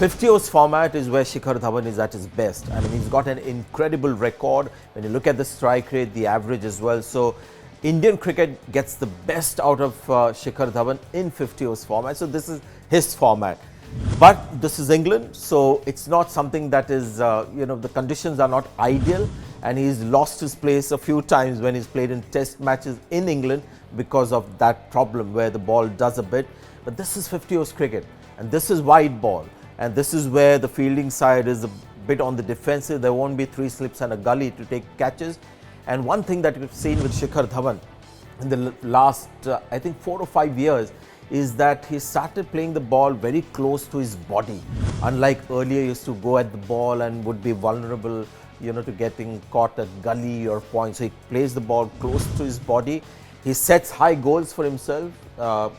50 overs format is where Shikhar Dhawan is at his best. I mean, he's got an incredible record when you look at the strike rate, the average as well. So Indian cricket gets the best out of Shikhar Dhawan in 50 overs format. So this is his format. But this is England, so it's not something that is, the conditions are not ideal, and he's lost his place a few times when he's played in test matches in England because of that problem where the ball does a bit. But this is 50 overs cricket, and this is wide ball, and this is where the fielding side is a bit on the defensive. There won't be 3 slips and a gully to take catches. And one thing that we've seen with Shikhar Dhawan in the last, I think 4 or 5 years, is that he started playing the ball very close to his body. Unlike earlier, he used to go at the ball and would be vulnerable, to getting caught at gully or points. So he plays the ball close to his body. He sets high goals for himself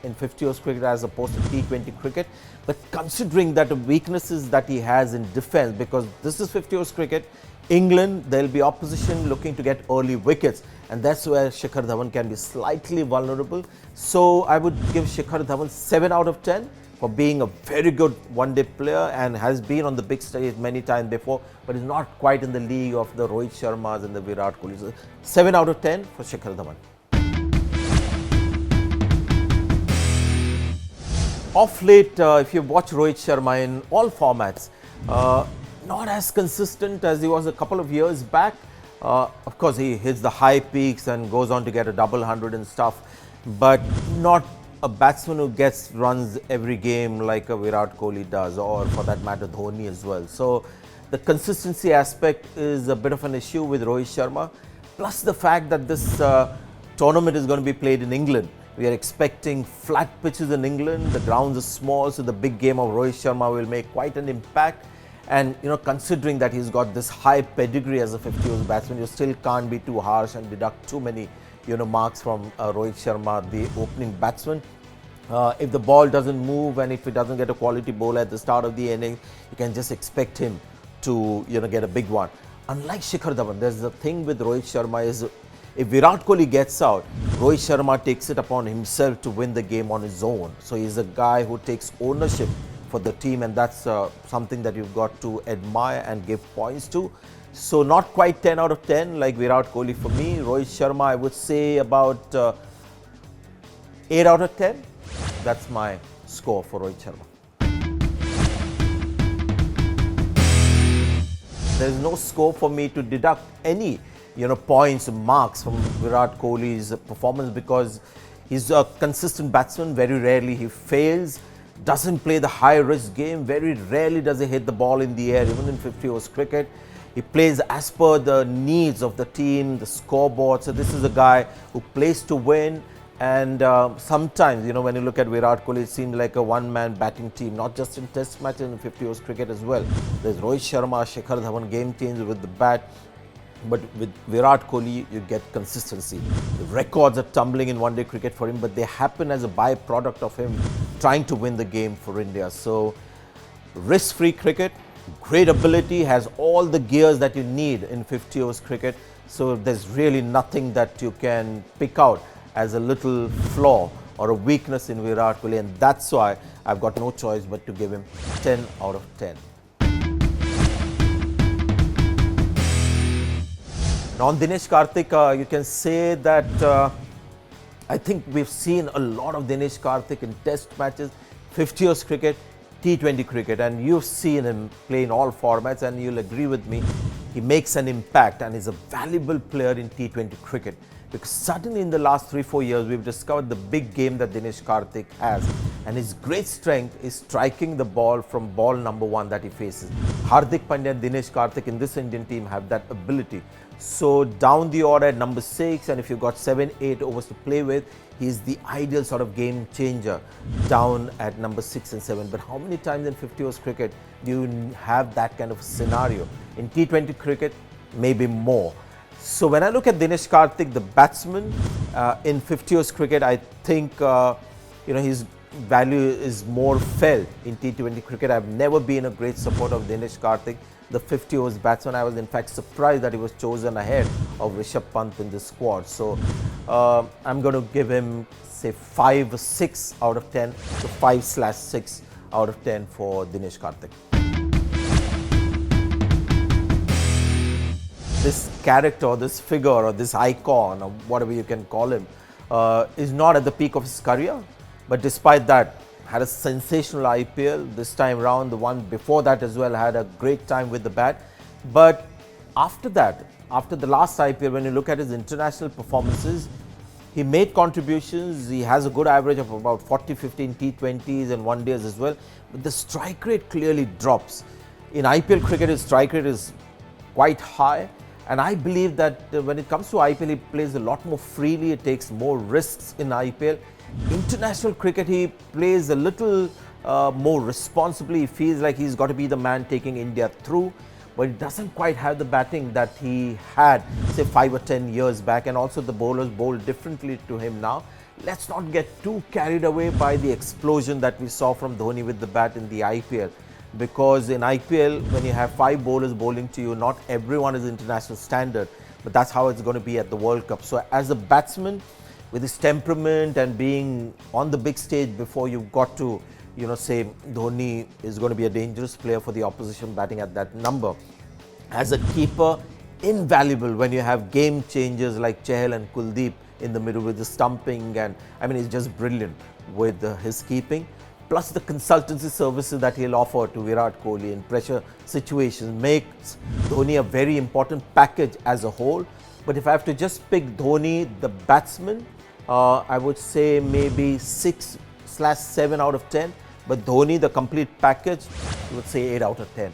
in 50 overs cricket as opposed to T20 cricket. But considering that the weaknesses that he has in defense, because this is 50 overs cricket, England, there will be opposition looking to get early wickets, and that's where Shikhar Dhawan can be slightly vulnerable. So I would give Shikhar Dhawan 7 out of 10 for being a very good one-day player and has been on the big stage many times before, but is not quite in the league of the Rohit Sharmas and the Virat Kohli. So 7 out of 10 for Shikhar Dhawan. Off late, if you watch Rohit Sharma in all formats, not as consistent as he was a couple of years back. Of course, he hits the high peaks and goes on to get a double 100 and stuff, but not a batsman who gets runs every game like a Virat Kohli does, or for that matter Dhoni as well. So the consistency aspect is a bit of an issue with Rohit Sharma, plus the fact that this tournament is going to be played in England. We are expecting flat pitches in England. The grounds are small, so the big game of Rohit Sharma will make quite an impact. And considering that he's got this high pedigree as a 50 overs batsman, you still can't be too harsh and deduct too many marks from Rohit Sharma, the opening batsman. If the ball doesn't move and if he doesn't get a quality bowler at the start of the inning, you can just expect him to get a big one. Unlike Shikhar Dhawan, there's the thing with Rohit Sharma is, if Virat Kohli gets out, Rohit Sharma takes it upon himself to win the game on his own. So he's a guy who takes ownership for the team, and that's something that you've got to admire and give points to. So not quite 10 out of 10 like Virat Kohli for me. Rohit Sharma, I would say about 8 out of 10. That's my score for Rohit Sharma. There's no scope for me to deduct any points, marks from Virat Kohli's performance, because he's a consistent batsman. Very rarely he fails. Doesn't play the high risk game. Very rarely does he hit the ball in the air, even in 50 overs cricket. He plays as per the needs of the team, the scoreboard. So this is a guy who plays to win. And sometimes, when you look at Virat Kohli, it seems like a one-man batting team, not just in test matches, in 50 overs cricket as well. There's Rohit Sharma, Shikhar Dhawan, game changer with the bat. But with Virat Kohli, you get consistency. The records are tumbling in one-day cricket for him, but they happen as a byproduct of him trying to win the game for India. So, risk-free cricket, great ability, has all the gears that you need in 50 overs cricket. So, there's really nothing that you can pick out as a little flaw or a weakness in Virat Kohli, and that's why I've got no choice but to give him 10 out of 10. Now on Dinesh Karthik, you can say that I think we've seen a lot of Dinesh Karthik in test matches, 50 overs cricket, T20 cricket, and you've seen him play in all formats, and you'll agree with me, he makes an impact and is a valuable player in T20 cricket. Because suddenly in the last 3-4 years, we've discovered the big game that Dinesh Karthik has, and his great strength is striking the ball from ball number 1 that he faces. Hardik Pandya and Dinesh Karthik in this Indian team have that ability. So down the order at number 6, and if you've got 7-8 overs to play with, he's the ideal sort of game changer down at number 6 and 7. But how many times in 50 overs cricket do you have that kind of scenario? In T20 cricket, maybe more. So when I look at Dinesh Karthik, the batsman in 50 overs cricket, I think his value is more felt in T20 cricket. I've never been a great supporter of Dinesh Karthik, the 50 overs batsman. I was in fact surprised that he was chosen ahead of Rishabh Pant in the squad. So I'm going to give him say 5 or 6 out of 10, so 5/6 out of 10 for Dinesh Karthik. this character or this figure or this icon or whatever you can call him is not at the peak of his career. But despite that, had a sensational IPL this time round. The one before that as well had a great time with the bat. But after that, after the last IPL, when you look at his international performances, he made contributions. He has a good average of about 40-50 in T20s and one days as well. But the strike rate clearly drops. In IPL cricket, his strike rate is quite high. And I believe that when it comes to IPL, he plays a lot more freely. He takes more risks in IPL. International cricket, he plays a little more responsibly. He feels like he's got to be the man taking India through. But he doesn't quite have the batting that he had, say, 5 or 10 years back. And also the bowlers bowl differently to him now. Let's not get too carried away by the explosion that we saw from Dhoni with the bat in the IPL. Because in IPL, when you have 5 bowlers bowling to you, not everyone is international standard. But that's how it's going to be at the World Cup. So as a batsman, with his temperament and being on the big stage before you've got to, say Dhoni is going to be a dangerous player for the opposition batting at that number. As a keeper, invaluable when you have game changers like Chahal and Kuldeep in the middle with the stumping, and I mean, he's just brilliant with his keeping. Plus the consultancy services that he'll offer to Virat Kohli in pressure situations makes Dhoni a very important package as a whole. But if I have to just pick Dhoni, the batsman, I would say maybe 6/7 out of 10. But Dhoni, the complete package, I would say 8 out of 10.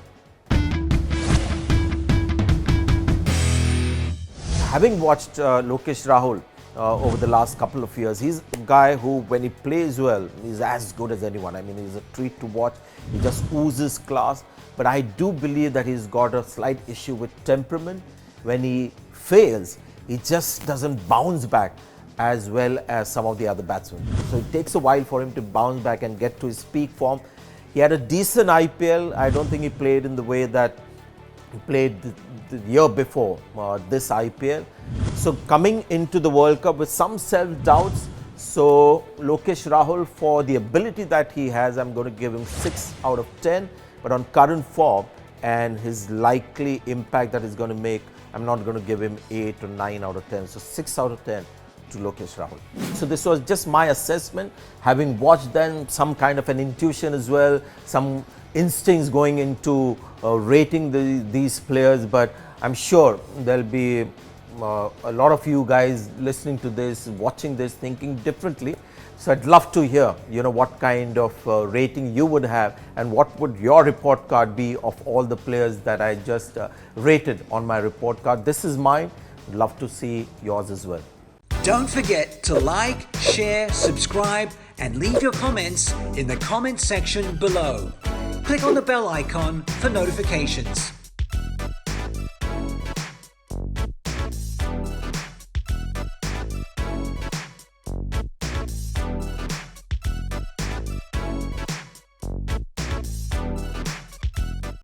Having watched Lokesh Rahul over the last couple of years, he's a guy who, when he plays well, is as good as anyone. I mean, he's a treat to watch. He just oozes class. But I do believe that he's got a slight issue with temperament. When he fails, he just doesn't bounce back as well as some of the other batsmen. So it takes a while for him to bounce back and get to his peak form. He had a decent IPL. I don't think he played in the way that he played the year before this IPL. So coming into the World Cup with some self-doubts. So Lokesh Rahul, for the ability that he has, I'm going to give him 6 out of 10. But on current form and his likely impact that he's going to make, I'm not going to give him 8 or 9 out of 10. So 6 out of 10 to Lokesh Rahul. So this was just my assessment, having watched them, some kind of an intuition as well, some instincts going into rating these players. But I'm sure there'll be a lot of you guys listening to this, watching this, thinking differently. So I'd love to hear, what kind of rating you would have and what would your report card be of all the players that I just rated on my report card. This is mine. I'd love to see yours as well. Don't forget to like, share, subscribe, and leave your comments in the comment section below. Click on the bell icon for notifications.